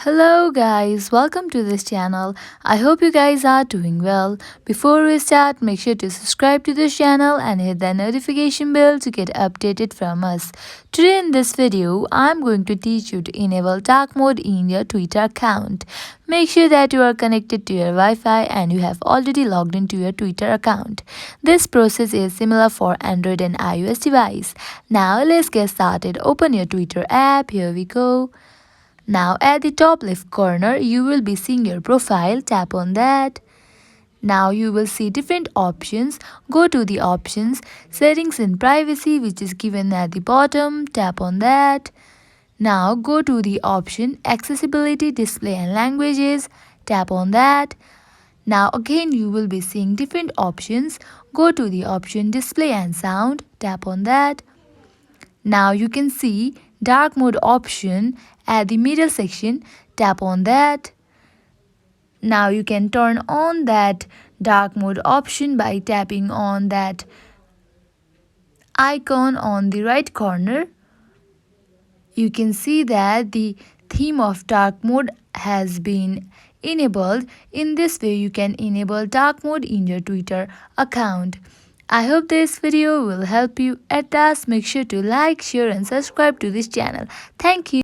Hello guys, welcome to this channel. I hope you guys are doing well. Before we start, make sure to subscribe to this channel and hit the notification bell to get updated from us. Today in this video, I'm going to teach you to enable dark mode in your Twitter account. Make sure that you are connected to your Wi-Fi and you have already logged into your Twitter account. This process is similar for Android and iOS device. Now let's get started. Open your Twitter app. Here we go. Now at the top left corner, you will be seeing your profile. Tap on that. Now you will see different options. Go to the options, settings and privacy, which is given at the bottom. Tap on that. Now go to the option accessibility, display and languages. Tap on that. Now again you will be seeing different options. Go to the option display and sound. Tap on that. Now you can see dark mode option at the middle section. Tap on that. Now you can turn on that dark mode option by tapping on that icon on the right corner. You can see that the theme of dark mode has been enabled. In this way you can enable dark mode in your Twitter account. I hope this video will help you. At last, make sure to like, share and subscribe to this channel. Thank you.